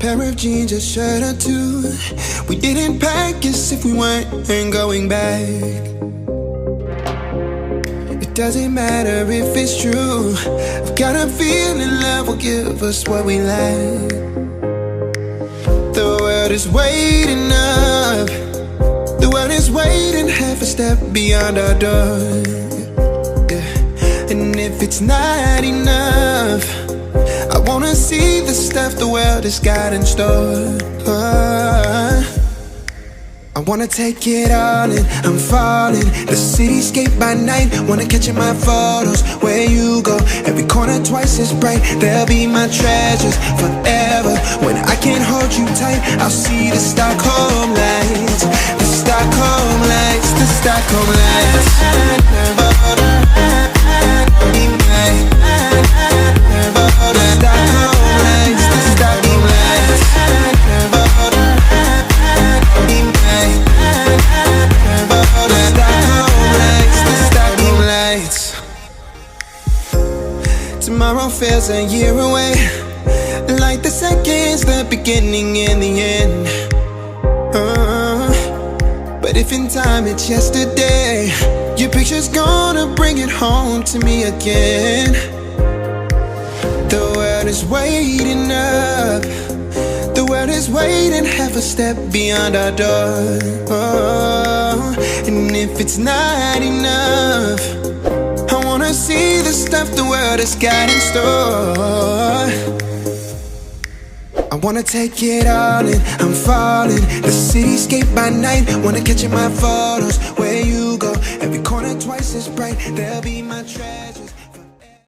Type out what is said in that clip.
Pair of jeans, a shirt or two. We didn't pack as if we weren't going back. It doesn't matter if it's true. I've got a feeling love will give us what we lack. The world is waiting up. The world is waiting half a step beyond our door. Yeah. And if it's not enough, I wanna see the stuff the world has got in store. I wanna take it all in, I'm falling. The cityscape by night, wanna catch in my photos. Where you go, every corner twice as bright. They'll be my treasures forever. When I can't hold you tight, I'll see the Stockholm lights. The Stockholm lights, the Stockholm lights. Tomorrow feels a year away, like the seconds, the beginning and the end. But if in time it's yesterday, your picture's gonna bring it home to me again. The world is waiting up. The world is waiting half a step beyond our door. And if it's not enough, I wanna see the stuff the world has got in store. I wanna take it all in, I'm falling. The cityscape by night, wanna catch in my photos. Where you go, every corner twice as bright. They'll be my treasures.